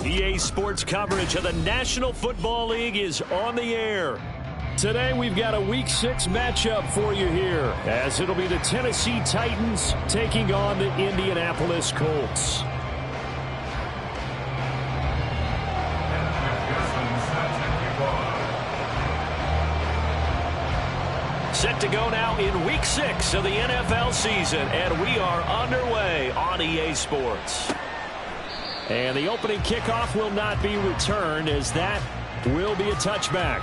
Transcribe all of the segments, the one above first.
EA Sports coverage of the National Football League is on the air. Today we've got a Week 6 matchup for you here, as it'll be the Tennessee Titans taking on the Indianapolis Colts. Set to go now in Week 6 of the NFL season, and we are underway on EA Sports. And the opening kickoff will not be returned, as that will be a touchback.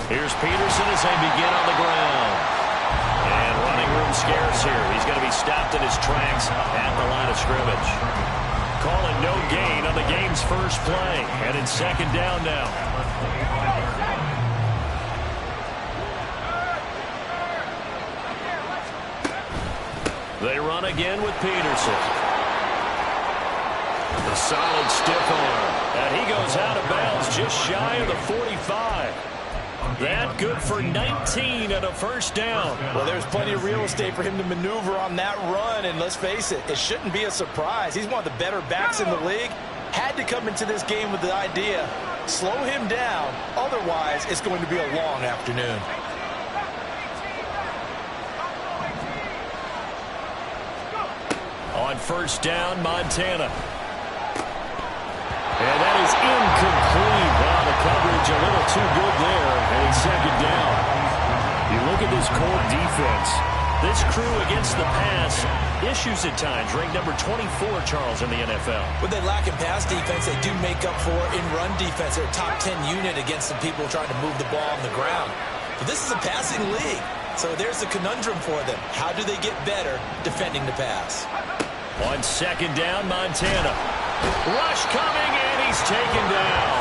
Here's Peterson as they begin on the ground. And running room scarce here. He's going to be stopped in his tracks at the line of scrimmage. Calling no gain on the game's first play. And it's second down now. They run again with Peterson. The solid stiff arm. And he goes out of bounds just shy of the 45. That good for 19 and a first down. Well, there's plenty of real estate for him to maneuver on that run, and let's face it, it shouldn't be a surprise. He's one of the better backs in the league. Had to come into this game with the idea, slow him down, otherwise it's going to be a long afternoon. On first down, Montana. And that is incomplete. Wow, the coverage a little too good there. And it's second down. You look at this Colt defense. This crew against the pass, issues at times. Ranked number 24, Charles, in the NFL. When they lack in pass defense, they do make up for in run defense. They're a top 10 unit against the people trying to move the ball on the ground. But this is a passing league. So there's the conundrum for them. How do they get better defending the pass? On second down, Montana. Rush coming, and he's taken down.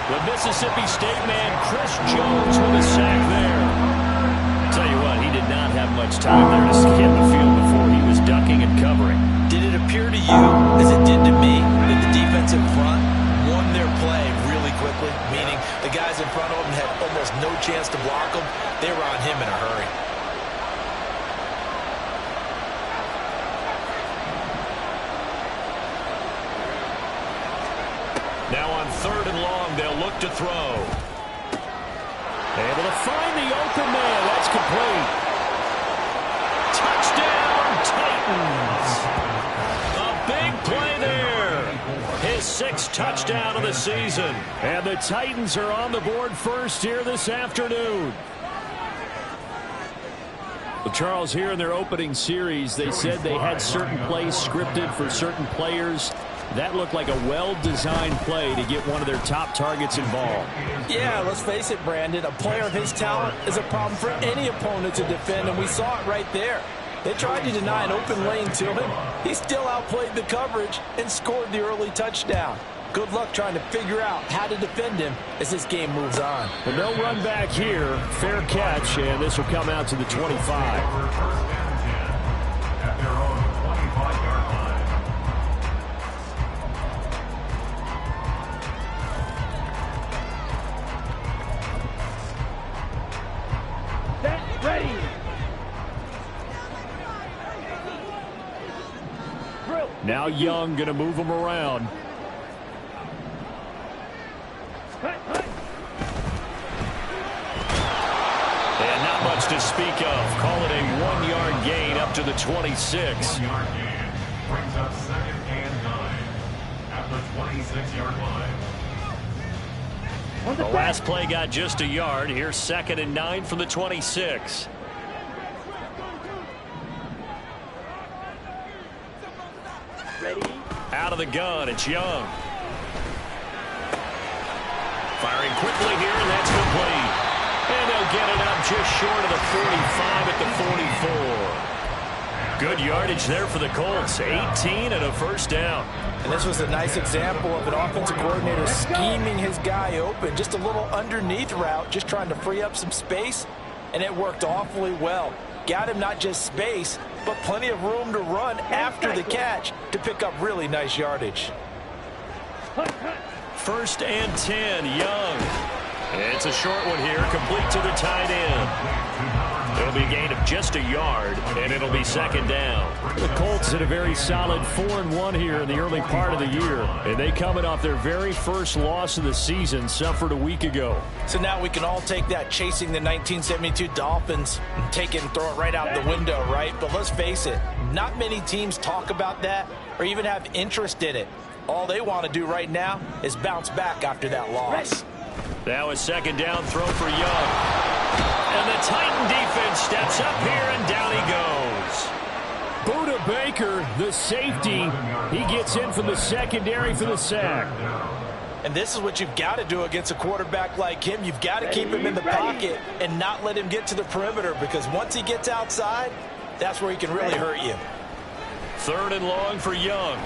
The Mississippi State man, Chris Jones, with a sack there. Tell you what, he did not have much time there to scan the field before he was ducking and covering. Did it appear to you, as it did to me, that the defensive front won their play really quickly? Meaning the guys in front of them had almost no chance to block him. They were on him in a hurry. Now on third and long, they'll look to throw. Able to find the open man. That's complete. Touchdown, Titans. A big play there. His sixth touchdown of the season. And the Titans are on the board first here this afternoon. Well, Charles, here in their opening series, they said they had certain plays scripted for certain players. That looked like a well-designed play to get one of their top targets involved. Yeah, let's face it, Brandon. A player of his talent is a problem for any opponent to defend, and we saw it right there. They tried to deny an open lane to him. He still outplayed the coverage and scored the early touchdown. Good luck trying to figure out how to defend him as this game moves on. But no run back here. Fair catch, and this will come out to the 25. Now Young going to move him around. And not much to speak of. Call it a 1-yard gain up to the 26. 1-yard gain brings up second and 9 at the 26-yard line. The last play got just a yard. Here's second and 9 from the 26. Out of the gun, it's Young. Firing quickly here, and that's complete. And they'll get it up just short of the 45 at the 44. Good yardage there for the Colts. 18 and a first down. And this was a nice example of an offensive coordinator scheming his guy open. Just a little underneath route, just trying to free up some space, and it worked awfully well. Got him not just space, but plenty of room to run after the catch to pick up really nice yardage. 1st and 10, Young. It's a short one here, complete to the tight end. It'll be a gain of just a yard, and it'll be 2nd down. The Colts had a very solid 4-1 here in the early part of the year, and they coming off their very first loss of the season, suffered a week ago. So now we can all take that chasing the 1972 Dolphins and take it and throw it right out the window, right? But let's face it, not many teams talk about that or even have interest in it. All they want to do right now is bounce back after that loss. Now a 2nd down throw for Young. And the Titan defense steps up here, and down he goes. Buda Baker, the safety, he gets in from the secondary for the sack. And this is what you've got to do against a quarterback like him. You've got to keep him in the pocket and not let him get to the perimeter, because once he gets outside, that's where he can really hurt you. 3rd and long for Young.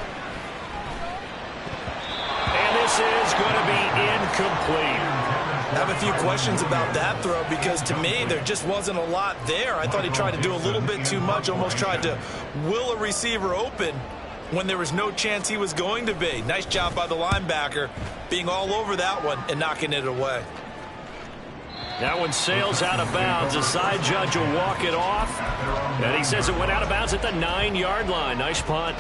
And this is going to be incomplete. I have a few questions about that throw, because to me there just wasn't a lot there. I thought he tried to do a little bit too much, almost tried to will a receiver open when there was no chance he was going to be. Nice job by the linebacker being all over that one and knocking it away. That one sails out of bounds. The side judge will walk it off, and he says it went out of bounds at the 9-yard line. Nice punt.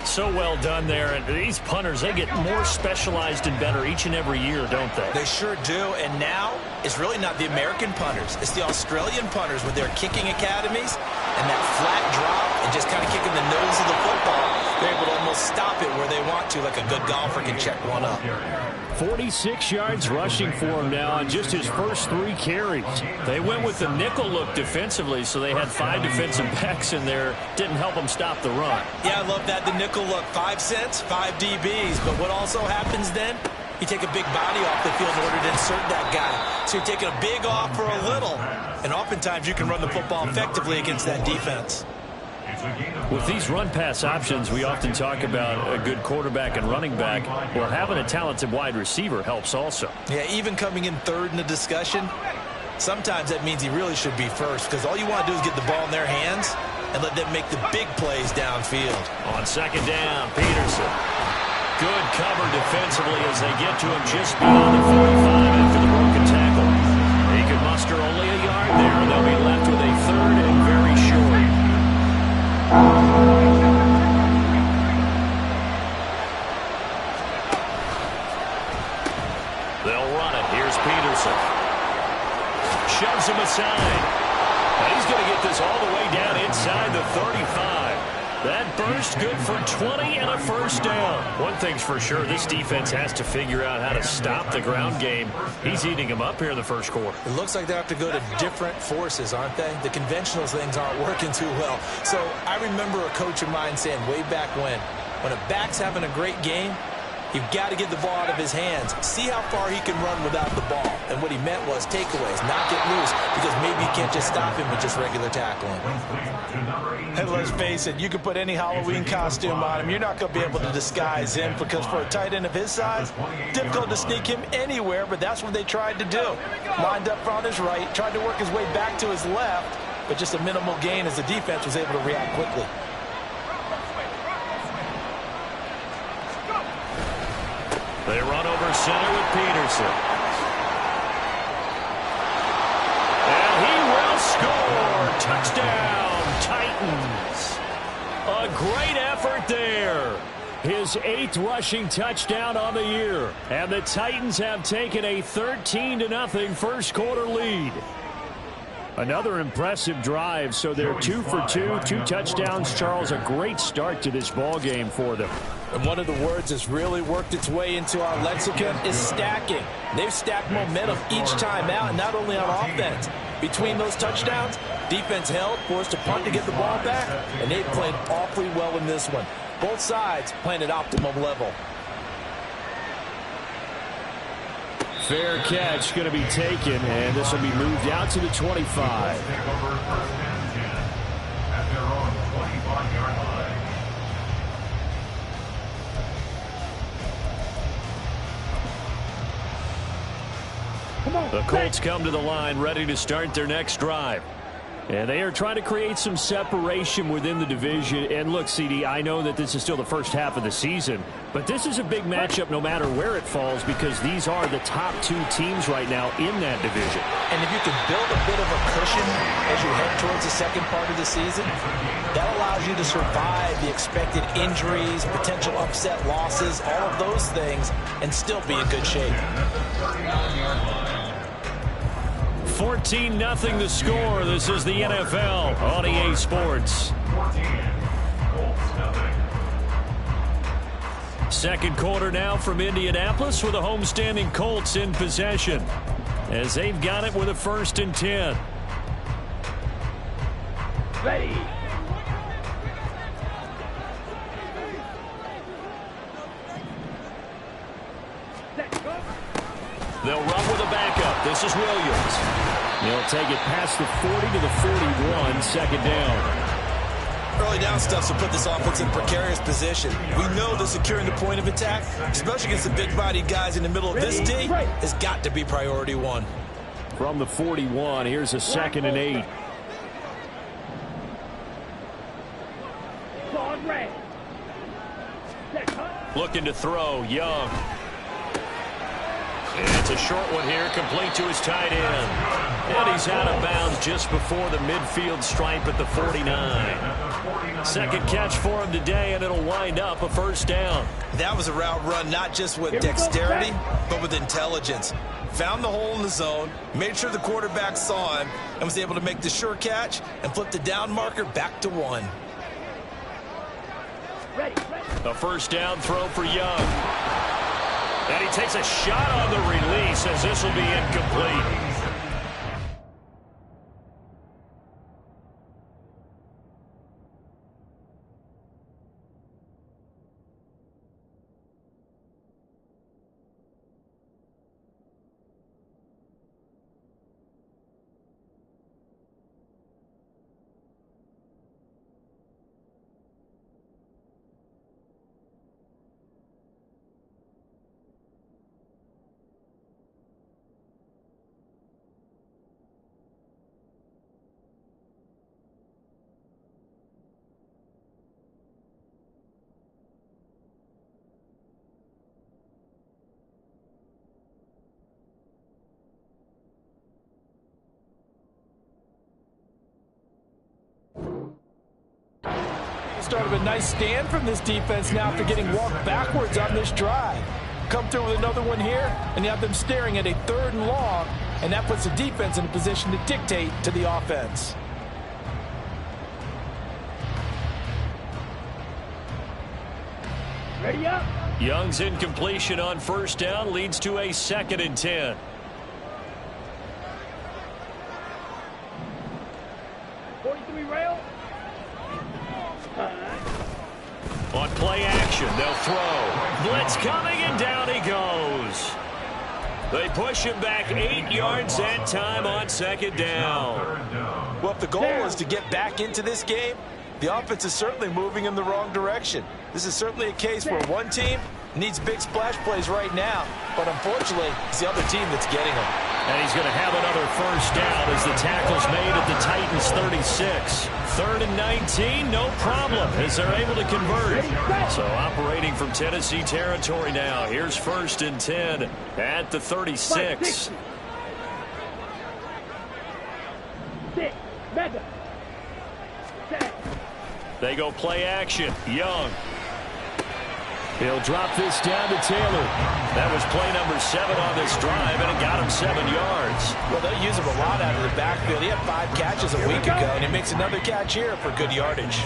So well done there. And these punters, they get more specialized and better each and every year, don't they? They sure do. And now it's really not the American punters. It's the Australian punters with their kicking academies and that flat drop and just kind of kicking the nose of the football. They're able to almost stop it where they want to, like a good golfer can check one up. 46 yards rushing for him now on just his first 3 carries. They went with the nickel look defensively, so they had 5 defensive backs in there. Didn't help them stop the run. Yeah, I love that, the nickel look. 5 cents, 5 DBs. But what also happens then, you take a big body off the field in order to insert that guy. So you're taking a big off for a little. And oftentimes you can run the football effectively against that defense. With these run-pass options, we often talk about a good quarterback and running back. Well, having a talented wide receiver helps also. Yeah, even coming in 3rd in the discussion, sometimes that means he really should be first, because all you want to do is get the ball in their hands and let them make the big plays downfield. On 2nd down, Peterson. Good cover defensively as they get to him just beyond the 45 after the broken tackle. He could muster only a yard there, and they'll be left with a 3rd and very short. They'll run it. Here's Peterson. Shoves him aside. And he's going to get this all the way down inside the 35. That burst good for 20 and a first down. One thing's for sure, this defense has to figure out how to stop the ground game. He's eating them up here in the first quarter. It looks like they have to go to different forces, aren't they? The conventional things aren't working too well. So I remember a coach of mine saying way back when a back's having a great game, you've got to get the ball out of his hands. See how far he can run without the ball. And what he meant was takeaways, not get loose, because maybe you can't just stop him with just regular tackling. And let's face it, you can put any Halloween costume on him. You're not going to be able to disguise him, because for a tight end of his size, difficult to sneak him anywhere, but that's what they tried to do. Lined up on his right, tried to work his way back to his left, but just a minimal gain as the defense was able to react quickly. They run over center with Peterson. And he will score. Touchdown, Titans. A great effort there. His 8th rushing touchdown on the year. And the Titans have taken a 13-0 first quarter lead. Another impressive drive, so they're 2 for 2, 2 touchdowns. Charles, a great start to this ball game for them. And one of the words that's really worked its way into our lexicon is stacking. They've stacked momentum each time out, not only on offense. Between those touchdowns, defense held, forced a punt to get the ball back, and they've played awfully well in this one. Both sides playing at optimum level. Fair catch going to be taken, and this will be moved out to the 25. At their own 25. The Colts come to the line ready to start their next drive. And they are trying to create some separation within the division. And look, CD, I know that this is still the first half of the season, but this is a big matchup no matter where it falls because these are the top two teams right now in that division. And if you can build a bit of a cushion as you head towards the second part of the season, that allows you to survive the expected injuries, potential upset losses, all of those things, and still be in good shape. 14-0 the score. This is the NFL on EA Sports. Second quarter now from Indianapolis with the homestanding Colts in possession as they've got it with a 1st and 10. Ready. They'll run with a backup. This is Williams. He'll take it past the 40 to the 41, 2nd down. Early down stuff will put this offense in precarious position. We know that securing the point of attack, especially against the big-bodied guys in the middle of this D, has got to be priority one. From the 41, here's a 2nd and 8. Looking to throw, Young. And it's a short one here, complete to his tight end. And he's out of bounds just before the midfield stripe at the 49. Second catch for him today, and it'll wind up a 1st down. That was a route run not just with dexterity, but with intelligence. Found the hole in the zone, made sure the quarterback saw him, and was able to make the sure catch and flip the down marker back to 1. A 1st down throw for Young. And he takes a shot on the release as this will be incomplete. Started a nice stand from this defense now after getting walked backwards on this drive. Come through with another one here, and you have them staring at a 3rd and long, and that puts the defense in a position to dictate to the offense. Ready up. Young's incompletion on 1st down leads to a 2nd and 10. On play action, they'll throw. Blitz coming, and down he goes. They push him back 8 yards that time on 2nd down. Well, if the goal is to get back into this game, the offense is certainly moving in the wrong direction. This is certainly a case where one team needs big splash plays right now, but unfortunately, it's the other team that's getting them. And he's going to have another 1st down as the tackle's made at the Titans' 36. 3rd and 19, no problem, as they're able to convert. So operating from Tennessee territory now. Here's 1st and 10 at the 36. They go play action. Young. He'll drop this down to Taylor. That was play number 7 on this drive, and it got him 7 yards. Well, they'll use him a lot out of the backfield. He had 5 catches a week ago, and he makes another catch here for good yardage.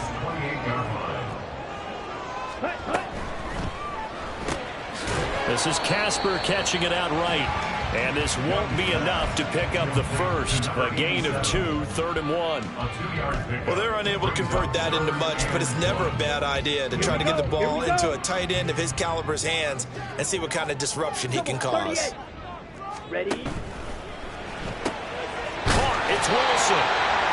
This is Casper catching it outright. And this won't be enough to pick up the 1st. A gain of 2, 3rd and 1. Well, they're unable to convert that into much, but it's never a bad idea to try to get the ball into a tight end of his caliber's hands and see what kind of disruption he can cause. Ready? It's Wilson.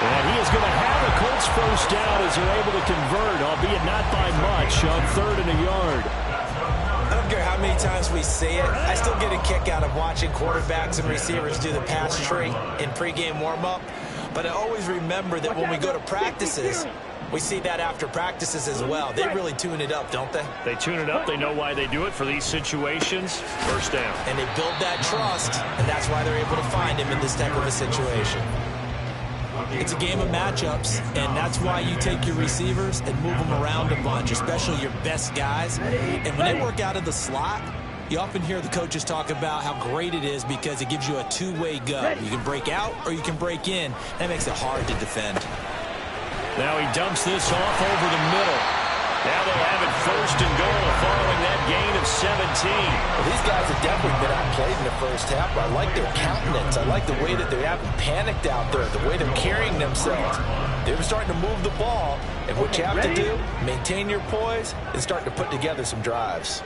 And he is going to have a Colts 1st down as they're able to convert, albeit not by much, on 3rd and a yard. And I've don't care how many times we see it, I still get a kick out of watching quarterbacks and receivers do the pass tree in pregame warm-up. But I always remember that when we go to practices, we see that after practices as well. They really tune it up, don't they? They tune it up. They know why they do it for these situations. First down. And they build that trust, and that's why they're able to find him in this type of a situation. It's a game of matchups, and that's why you take your receivers and move them around a bunch, especially your best guys. And when they work out of the slot, you often hear the coaches talk about how great it is because it gives you a two-way go. You can break out or you can break in. That makes it hard to defend. Now he dumps this off over the middle. Now they'll have it first and goal following that gain of 17. Well, these guys have definitely been outplayed in the first half, but I like their countenance. I like the way that they haven't panicked out there, the way they're carrying themselves. They're starting to move the ball, and what you have to do, maintain your poise and start to put together some drives.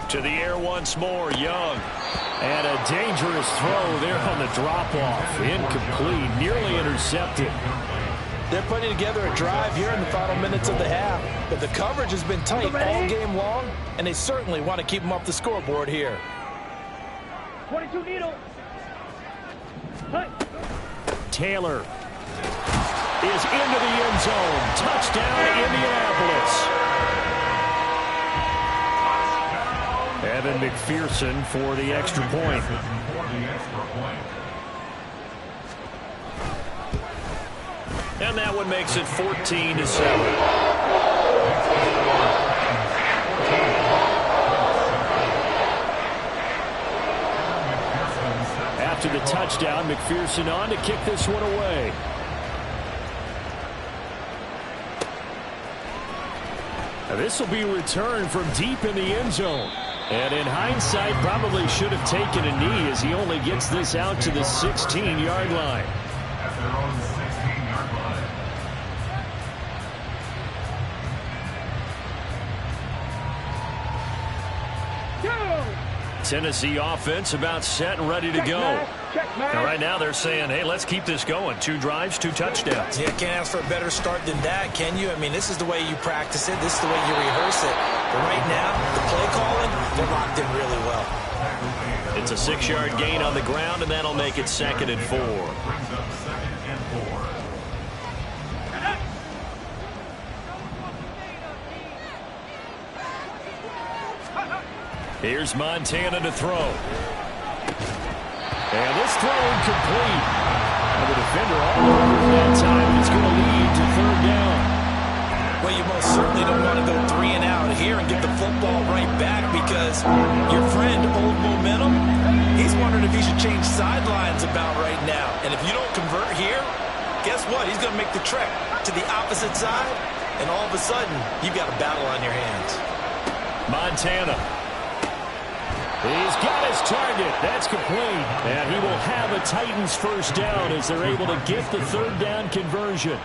To the air once more, Young. And a dangerous throw there on the drop-off. Incomplete, nearly intercepted. They're putting together a drive here in the final minutes of the half, but the coverage has been tight all game long, and they certainly want to keep them off the scoreboard here. 22 needle. Taylor is into the end zone. Touchdown, Indianapolis. Evan McPherson for the extra point. And that one makes it 14-7. After the touchdown, McPherson on to kick this one away. Now this will be returned from deep in the end zone. And in hindsight, probably should have taken a knee as he only gets this out to the 16-yard line. At their own 16-yard line. Tennessee offense about set and ready to go. And right now they're saying, hey, let's keep this going. 2 drives, 2 touchdowns. Yeah, can't ask for a better start than that, can you? I mean, this is the way you practice it. This is the way you rehearse it. But right now, the play calling, they're locked in really well. It's a 6-yard gain on the ground, and that'll make it 2nd and 4. Brings up 2nd and 4. Here's Montana to throw. And this throw incomplete. And the defender all over that time. It's going to lead to 3rd down. Well, you most certainly don't want to go 3 and out here and get the football right back because your friend, Old Momentum, he's wondering if he should change sidelines about right now. And if you don't convert here, guess what? He's going to make the trek to the opposite side, and all of a sudden, you've got a battle on your hands. Montana. He's got his target. That's complete. And he will have a Titans first down as they're able to get the 3rd down conversion.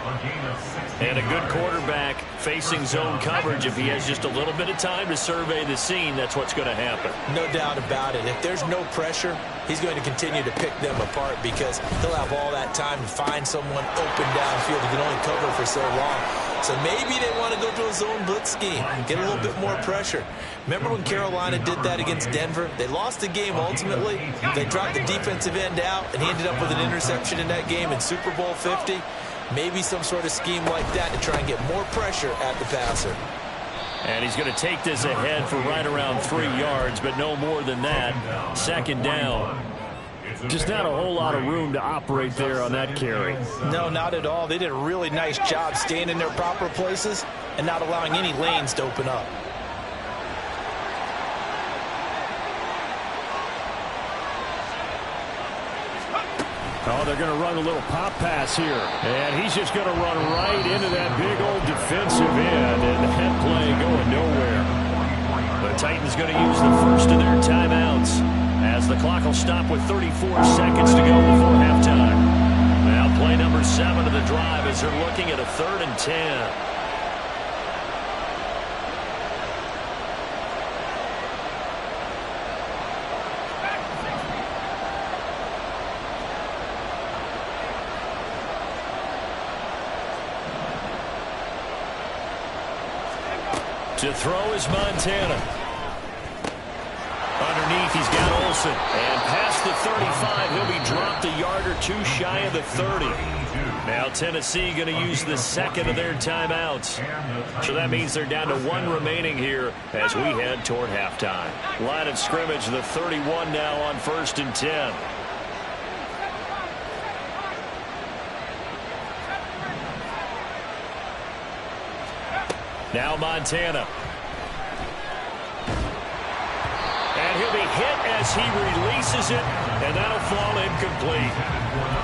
And a good quarterback facing zone coverage. If he has just a little bit of time to survey the scene, that's what's going to happen. No doubt about it. If there's no pressure, he's going to continue to pick them apart because he'll have all that time to find someone open downfield. He can only cover for so long. So maybe they want to go to a zone blitz scheme, get a little bit more pressure. Remember when Carolina did that against Denver? They lost the game ultimately. They dropped the defensive end out, and he ended up with an interception in that game in Super Bowl 50. Maybe some sort of scheme like that to try and get more pressure at the passer. And he's going to take this ahead for right around 3 yards, but no more than that. 2nd down. Just not a whole lot of room to operate there on that carry. No, not at all. They did a really nice job staying in their proper places and not allowing any lanes to open up. Oh, they're going to run a little pop pass here. And he's just going to run right into that big old defensive end. And that play going nowhere. The Titans going to use the first of their timeouts as the clock will stop with 34 seconds to go before halftime. Now play number 7 of the drive as they're looking at a 3rd and 10. To throw is Montana. Underneath, he's got Olsen. And past the 35, he'll be dropped a yard or two shy of the 30. Now Tennessee going to use the second of their timeouts. So that means they're down to one remaining here as we head toward halftime. Line of scrimmage, the 31 now on 1st and 10. Now Montana. And he'll be hit as he releases it, and that'll fall incomplete.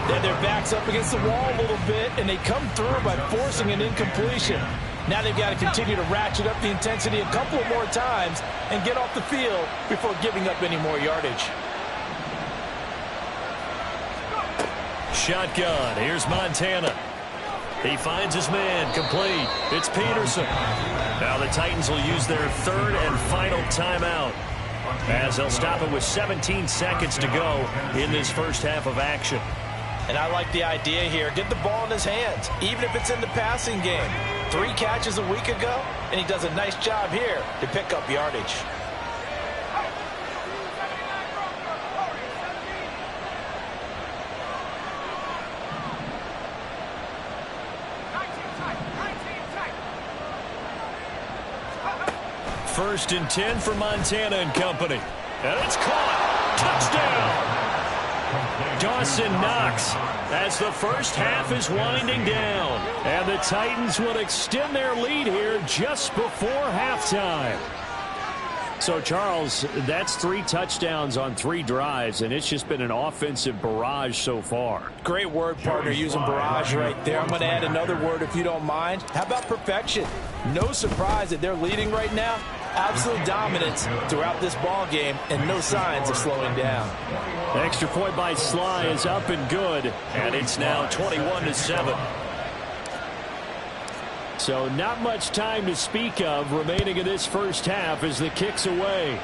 Then their back's up against the wall a little bit, and they come through by forcing an incompletion. Now they've got to continue to ratchet up the intensity a couple of more times and get off the field before giving up any more yardage. Shotgun. Here's Montana. He finds his man. Complete. It's Peterson. Now the Titans will use their third and final timeout, as they'll stop it with 17 seconds to go in this first half of action. And I like the idea here. Get the ball in his hands, even if it's in the passing game. 3 catches a week ago, and he does a nice job here to pick up yardage. First and 10 for Montana and company. And it's caught. Touchdown. Dawson Knox as the first half is winding down. And the Titans will extend their lead here just before halftime. So, Charles, that's 3 touchdowns on 3 drives, and it's just been an offensive barrage so far. Great word, partner, using barrage right there. I'm going to add another word if you don't mind. How about perfection? No surprise that they're leading right now. Absolute dominance throughout this ball game, and no signs of slowing down. Extra point by Sly is up and good, and it's now 21-7. So not much time to speak of remaining in this first half as the kick's away.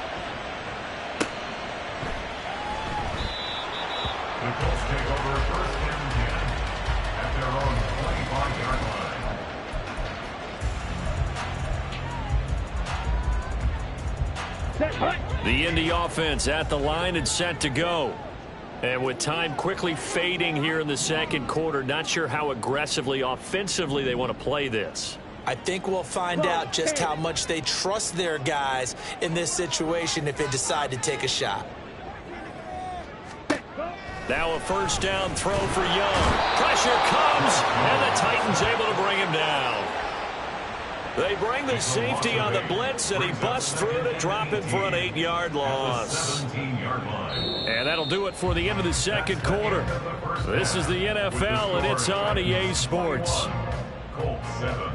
The Colts take over 1st and 10 at their own 25-yard line. The Indy offense at the line and set to go. And with time quickly fading here in the second quarter, not sure how aggressively, offensively they want to play this. I think we'll find out just how much they trust their guys in this situation if they decide to take a shot. Now a first down throw for Young. Pressure comes, and the Titans able to bring him down. They bring the safety on the blitz, and he busts through to drop him for an 8-yard loss. And that'll do it for the end of the second quarter. This is the NFL, and it's on EA Sports. Colts 7.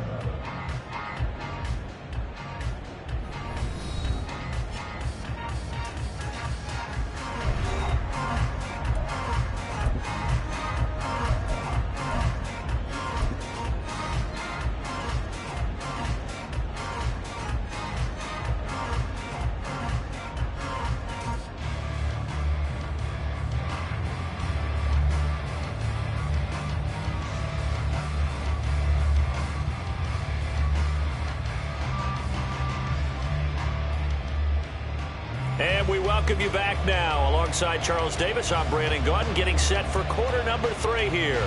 And we welcome you back now. Alongside Charles Davis, I'm Brandon Gaudin, getting set for quarter number 3 here.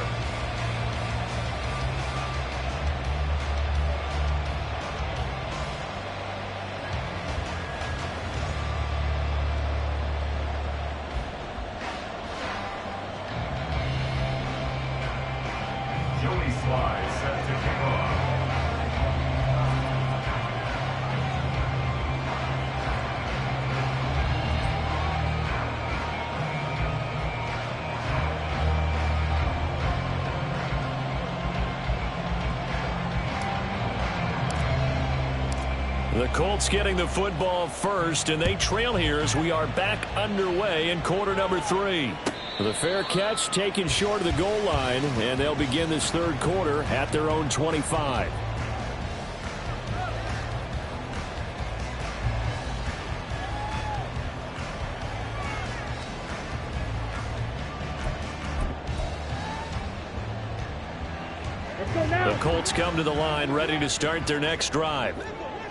Joey Sly set to kick off. The Colts getting the football first, and they trail here as we are back underway in quarter number 3. The fair catch taken short of the goal line, and they'll begin this third quarter at their own 25. The Colts come to the line ready to start their next drive.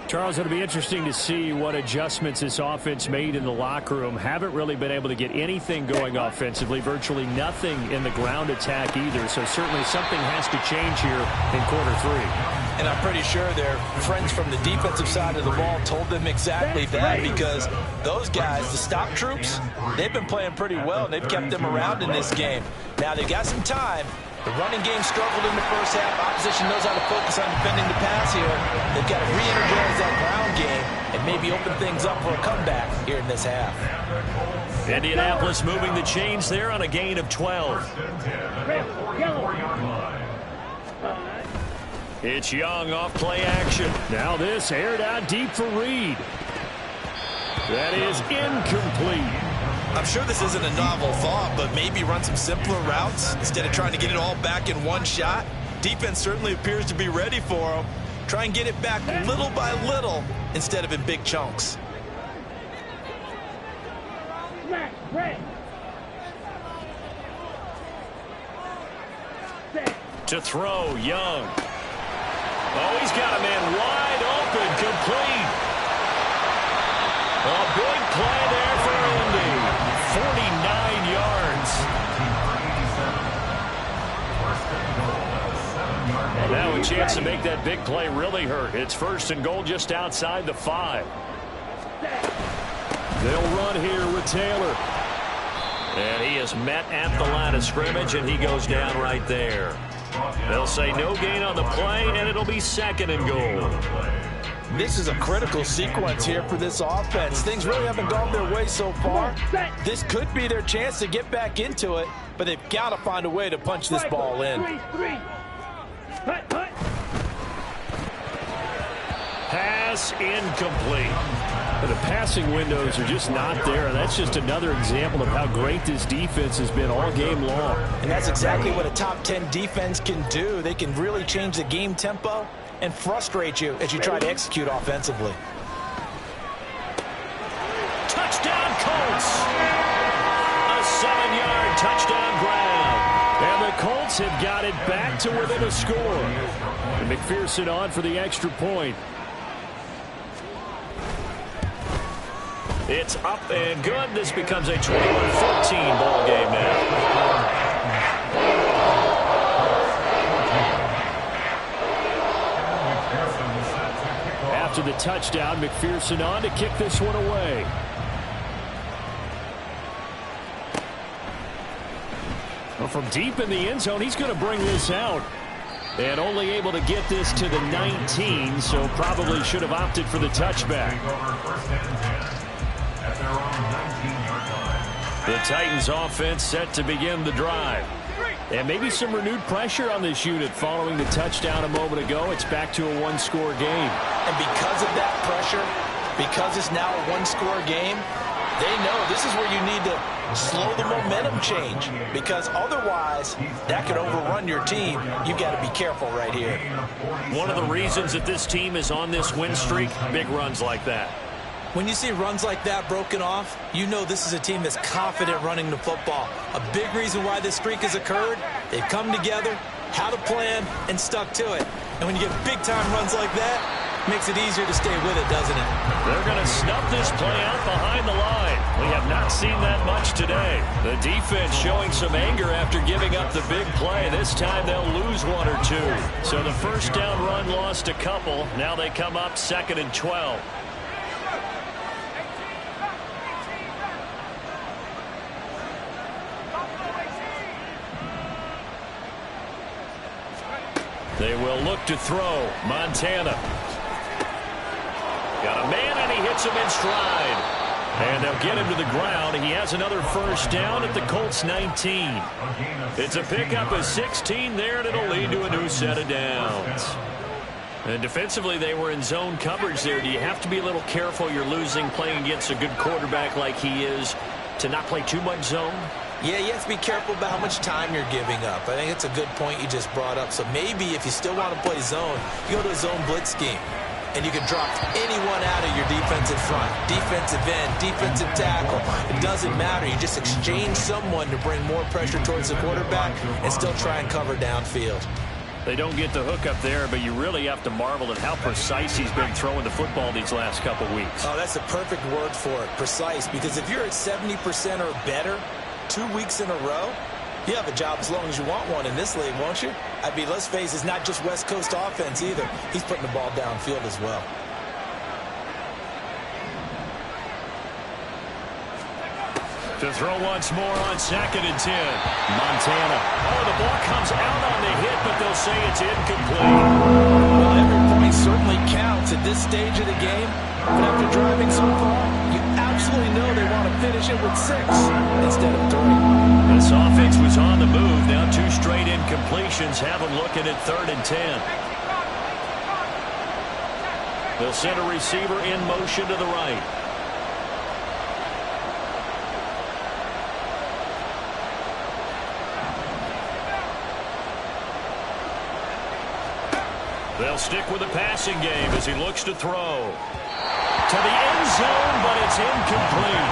Charles, it'll be interesting to see what adjustments this offense made in the locker room. Haven't really been able to get anything going offensively, virtually nothing in the ground attack either. So certainly something has to change here in quarter three. And I'm pretty sure their friends from the defensive side of the ball told them exactly that, because those guys, the stop troops, they've been playing pretty well, and they've kept them around in this game. Now they've got some time. The running game struggled in the first half. Opposition knows how to focus on defending the pass here. They've got to re-energize that ground game and maybe open things up for a comeback here in this half. Indianapolis moving the chains there on a gain of 12. It's Young off play action. Now this aired out deep for Reed. That is incomplete. I'm sure this isn't a novel thought, but maybe run some simpler routes instead of trying to get it all back in one shot. Defense certainly appears to be ready for them. Try and get it back little by little instead of in big chunks. To throw, Young. Oh, he's got a man wide open, complete. A big play there for Indy. 49 yards. Now a chance to make that big play really hurt. It's 1st and goal just outside the 5. They'll run here with Taylor. And he is met at the line of scrimmage, and he goes down right there. They'll say no gain on the play, and it'll be 2nd and goal. This is a critical sequence here for this offense. Things really haven't gone their way so far. This could be their chance to get back into it, but they've got to find a way to punch this ball in. Pass incomplete. But the passing windows are just not there, and that's just another example of how great this defense has been all game long. And that's exactly what a top 10 defense can do. They can really change the game tempo and frustrate you as you try to execute offensively. Touchdown, Colts! A 7-yard touchdown grab. And the Colts have got it back to within a score. And McPherson on for the extra point. It's up and good. This becomes a 21-14 ball game now. After the touchdown, McPherson on to kick this one away. Well, from deep in the end zone, he's going to bring this out. And only able to get this to the 19, so probably should have opted for the touchback. The Titans offense set to begin the drive. And maybe some renewed pressure on this unit following the touchdown a moment ago. It's back to a one-score game. And because of that pressure, because it's now a one-score game, they know this is where you need to slow the momentum change, because otherwise that could overrun your team. You've got to be careful right here. One of the reasons that this team is on this win streak, big runs like that. When you see runs like that broken off, you know this is a team that's confident running the football. A big reason why this streak has occurred, they've come together, had a plan, and stuck to it. And when you get big-time runs like that, it makes it easier to stay with it, doesn't it? They're going to snuff this play out behind the line. We have not seen that much today. The defense showing some anger after giving up the big play. This time they'll lose one or two. So the first down run lost a couple. Now they come up 2nd and 12. They will look to throw. Montana. Got a man, and he hits him in stride. And they'll get him to the ground. He has another first down at the Colts 19. It's a pickup of 16 there, and it'll lead to a new set of downs. And defensively, they were in zone coverage there. Do you have to be a little careful? You're losing playing against a good quarterback like he is to not play too much zone? Yeah, you have to be careful about how much time you're giving up. I think it's a good point you just brought up. So maybe if you still want to play zone, you go to a zone blitz scheme. And you can drop anyone out of your defensive front. Defensive end, defensive tackle. It doesn't matter. You just exchange someone to bring more pressure towards the quarterback and still try and cover downfield. They don't get the hook up there, but you really have to marvel at how precise he's been throwing the football these last couple weeks. Oh, that's the perfect word for it, precise. Because if you're at 70% or better 2 weeks in a row, you have a job as long as you want one in this league, won't you? I mean, let's face it, it's not just West Coast offense either. He's putting the ball downfield as well. To throw once more on 2nd and 10. Montana. Oh, the ball comes out on the hit, but they'll say it's incomplete. Well, every point certainly counts at this stage of the game. But after driving so far, you absolutely know they want to finish it with 6 instead of 3. This offense was on the move. Now 2 straight incompletions have them looking at 3rd and 10. They'll send a receiver in motion to the right. They'll stick with the passing game as he looks to throw. To the end zone, but it's incomplete.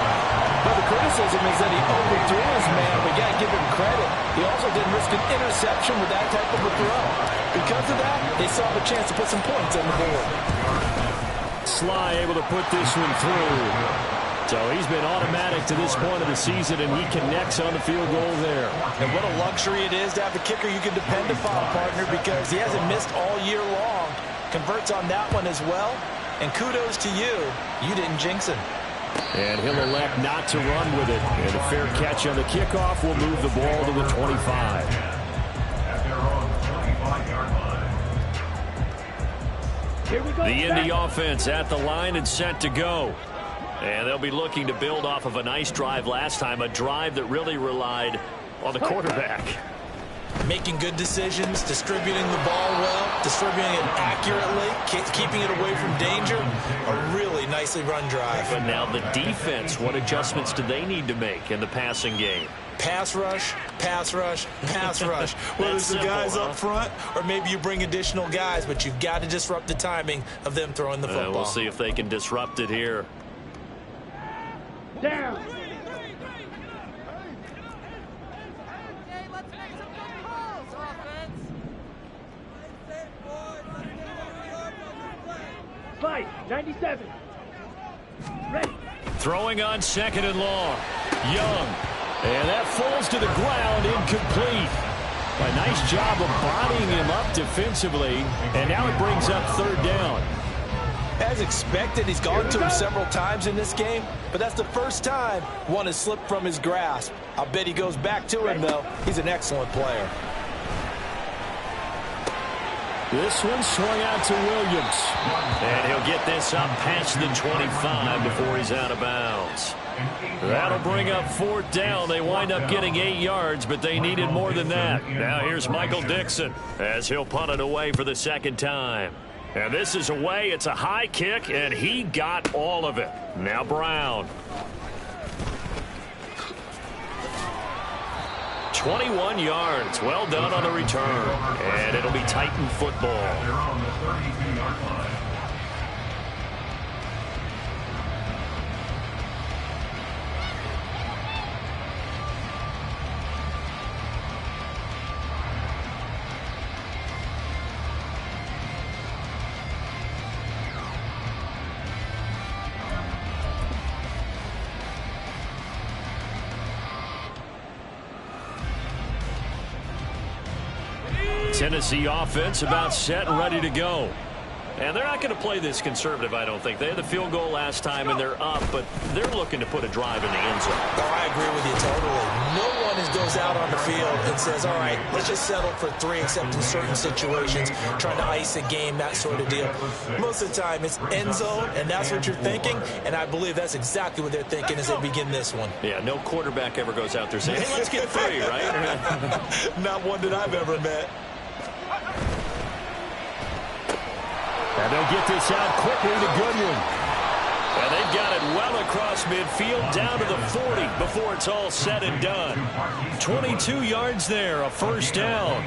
But the criticism is that he overthrew his man. We got to give him credit. He also didn't risk an interception with that type of a throw. Because of that, they saw a chance to put some points on the board. Sly able to put this one through. So he's been automatic to this point of the season, and he connects on the field goal there. And what a luxury it is to have a kicker you can depend upon, partner, because he hasn't missed all year long. Converts on that one as well. And kudos to you. You didn't jinx him. And he'll elect not to run with it. And a fair catch on the kickoff will move the ball to the 25. At their own 25-yard line. Here we go. The Indy offense at the line and set to go. And they'll be looking to build off of a nice drive last time, a drive that really relied on the quarterback. Making good decisions, distributing the ball well, distributing it accurately, keeping it away from danger. A really nicely run drive. But now the defense, what adjustments do they need to make in the passing game? Pass rush, pass rush, pass rush. Whether it's the guys up front or maybe you bring additional guys, but you've got to disrupt the timing of them throwing the football. We'll see if they can disrupt it here. Down. Fight. 97. Ready. Throwing on 2nd and long. Young. And that falls to the ground, incomplete. A nice job of bodying him up defensively. And now it brings up 3rd down. As expected, he's gone to him several times in this game, but that's the first time one has slipped from his grasp. I'll bet he goes back to him, though. He's an excellent player. This one swung out to Williams. And he'll get this up past the 25 before he's out of bounds. That'll bring up 4th down. They wind up getting 8 yards, but they needed more than that. Now here's Michael Dixon as he'll punt it away for the 2nd time. And this is away. It's a high kick, and he got all of it. Now Brown. 21 yards. Well done on the return. And it'll be Titan football. They're on the 32-yard line. Tennessee offense about set and ready to go. And they're not going to play this conservative, I don't think. They had the field goal last time, and they're up, but they're looking to put a drive in the end zone. Oh, I agree with you totally. No one goes out on the field and says, all right, let's just settle for 3, except in certain situations, trying to ice a game, that sort of deal. Most of the time, it's end zone, and that's what you're thinking, and I believe that's exactly what they're thinking as they begin this one. Yeah, no quarterback ever goes out there saying, hey, let's get 3, right? Not one that I've ever met. And they'll get this out quickly to Goodwin. And they've got it well across midfield down to the 40 before it's all said and done. 22 yards there, a 1st down.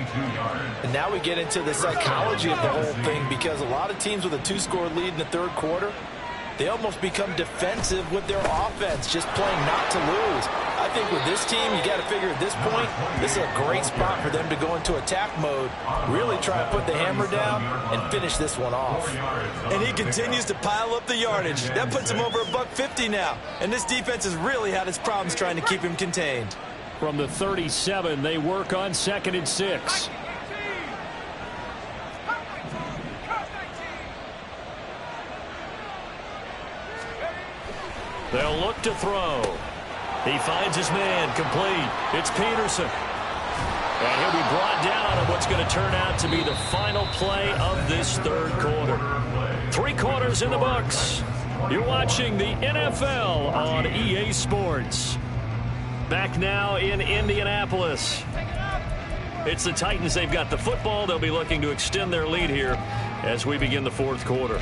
And now we get into the psychology of the whole thing, because a lot of teams with a 2-score lead in the 3rd quarter, They almost become defensive with their offense, just playing not to lose. I think with this team, you got to figure at this point, this is a great spot for them to go into attack mode, really try to put the hammer down and finish this one off. And he continues to pile up the yardage. That puts him over $150 now. And this defense has really had its problems trying to keep him contained. From the 37, they work on 2nd and 6. They'll look to throw. He finds his man, complete. It's Peterson. And he'll be brought down on what's going to turn out to be the final play of this third quarter. 3 quarters in the books. You're watching the NFL on EA Sports. Back now in Indianapolis. It's the Titans. They've got the football. They'll be looking to extend their lead here as we begin the fourth quarter.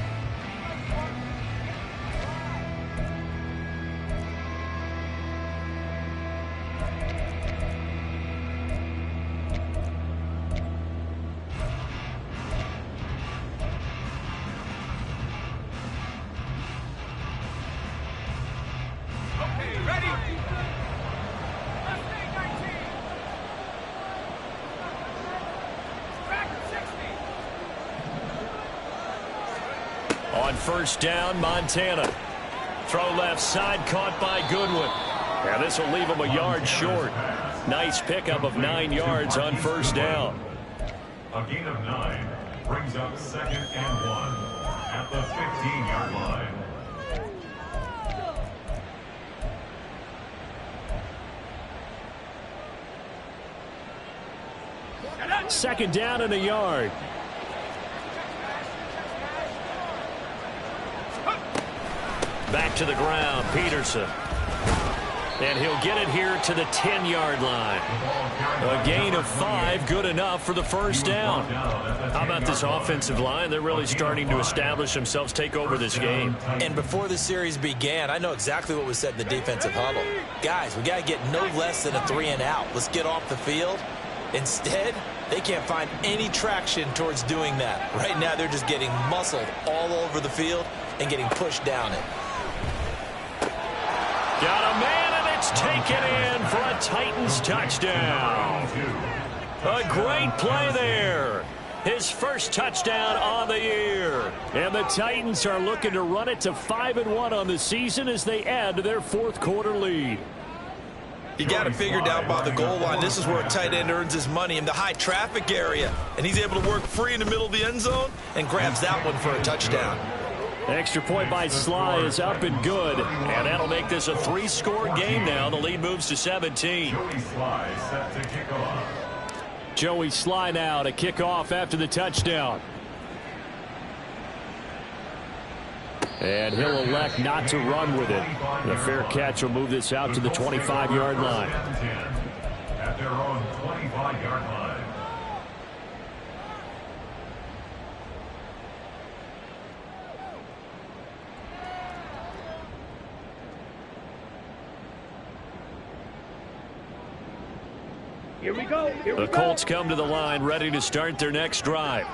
On first down, Montana. Throw left side, caught by Goodwin. And this will leave him a yard short. Nice pickup of 9 yards on first down. A gain of 9 brings up 2nd and 1 at the 15-yard line. Second down and a yard. Back to the ground, Peterson. And he'll get it here to the 10-yard line. A gain of 5, good enough for the first down. How about this offensive line? They're really starting to establish themselves, take over this game. And before the series began, I know exactly what was said in the defensive huddle. Guys, we got to get no less than a 3 and out. Let's get off the field. Instead, they can't find any traction towards doing that. Right now, they're just getting muscled all over the field and getting pushed down it. Got a man, and it's taken in for a Titans touchdown. A great play there. His first touchdown on the year. And the Titans are looking to run it to 5-1 on the season as they add to their fourth quarter lead. You got to figure down by the goal line. This is where a tight end earns his money in the high traffic area. And he's able to work free in the middle of the end zone and grabs that one for a touchdown. Extra point by Sly is up and good. And that'll make this a 3-score game now. The lead moves to 17. Joey Sly set to kick off. Joey Sly now to kick off after the touchdown. And he'll elect not to run with it. The fair catch will move this out to the 25-yard line. At their own 25-yard line. Here we go. The Colts come to the line ready to start their next drive.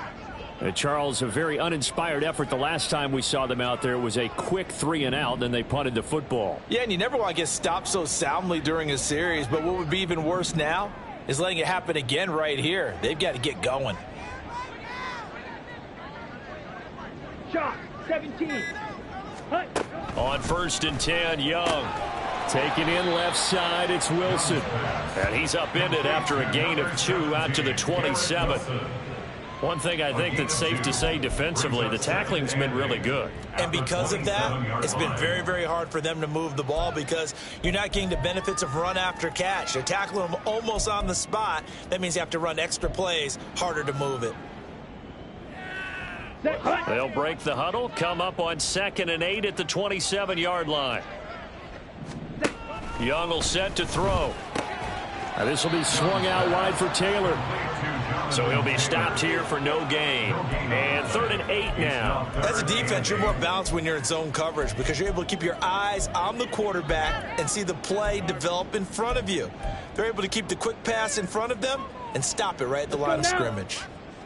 Charles, a very uninspired effort the last time we saw them out there. It was a quick 3 and out, then they punted the football. Yeah, and you never want to get stopped so soundly during a series, but what would be even worse now is letting it happen again right here. They've got to get going. Shot, 17. Hut. On 1st and 10, Young. Taken in left side, it's Wilson. And he's upended after a gain of 2 out to the 27. One thing I think that's safe to say defensively, the tackling's been really good. And because of that, it's been very, very hard for them to move the ball because you're not getting the benefits of run after catch. They're tackling them almost on the spot. That means you have to run extra plays, harder to move it. They'll break the huddle, come up on 2nd and 8 at the 27-yard line. Young will set to throw. Now this will be swung out wide for Taylor. So he'll be stopped here for no gain. And 3rd and 8 now. As a defense, you're more balanced when you're in zone coverage because you're able to keep your eyes on the quarterback and see the play develop in front of you. They're able to keep the quick pass in front of them and stop it right at the line of scrimmage.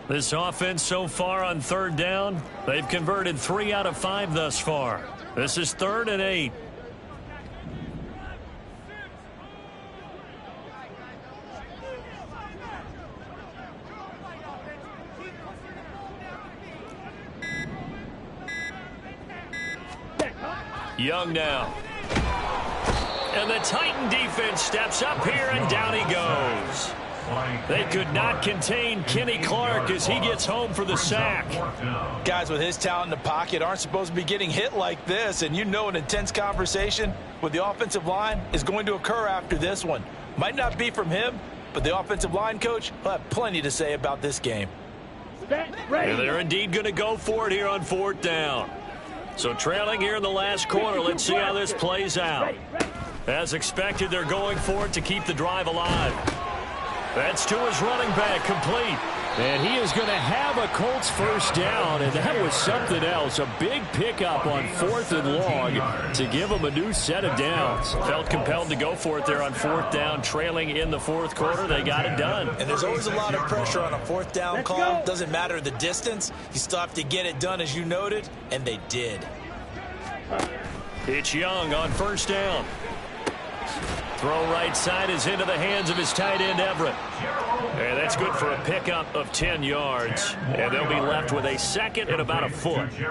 This offense so far on 3rd down, they've converted 3 out of 5 thus far. This is 3rd and 8. Young now. And the Titan defense steps up here, and down he goes. They could not contain Kenny Clark as he gets home for the sack. Guys with his talent in the pocket aren't supposed to be getting hit like this, and you know an intense conversation with the offensive line is going to occur after this one. Might not be from him, but the offensive line coach will have plenty to say about this game. And they're indeed going to go for it here on 4th down. So trailing here in the last quarter, let's see how this plays out. As expected, they're going for it to keep the drive alive. That's to his running back, complete. And he is going to have a Colts first down, and that was something else. A big pickup on 4th and long to give him a new set of downs. Felt compelled to go for it there on 4th down, trailing in the 4th quarter. They got it done. And there's always a lot of pressure on a 4th down call. Doesn't matter the distance. You still have to get it done, as you noted, and they did. It's Young on 1st down. Throw right side is into the hands of his tight end, Everett. And that's good for a pickup of 10 yards. And they'll be left with a 2nd and about a foot. 10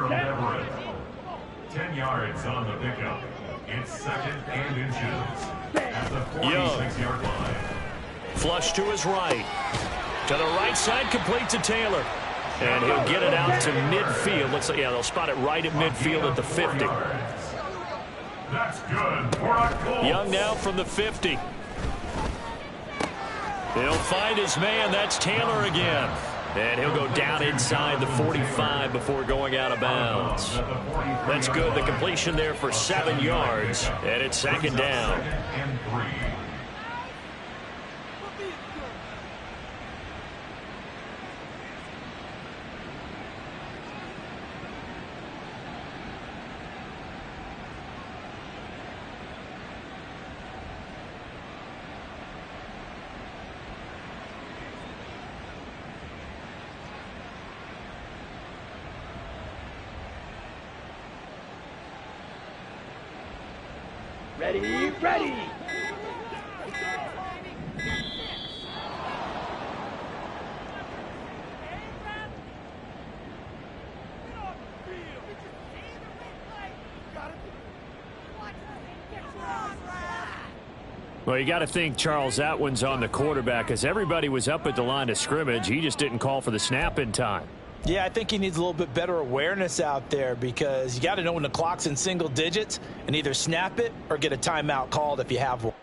yards on the pickup. It's 2nd and inches at the 46-yard line. Flush to his right. To the right side, complete to Taylor. And he'll get it out to midfield. Looks like, yeah, they'll spot it right at midfield at the 50. That's good for a goal. Young now from the 50. He'll find his man. That's Taylor again. And he'll go down inside the 45 before going out of bounds. That's good. The completion there for 7 yards. And it's 2nd down. And 3. Ready. Well, you got to think, Charles, that one's on the quarterback, as everybody was up at the line of scrimmage. He just didn't call for the snap in time. Yeah, I think he needs a little bit better awareness out there, because you got to know when the clock's in single digits and either snap it or get a timeout called if you have one.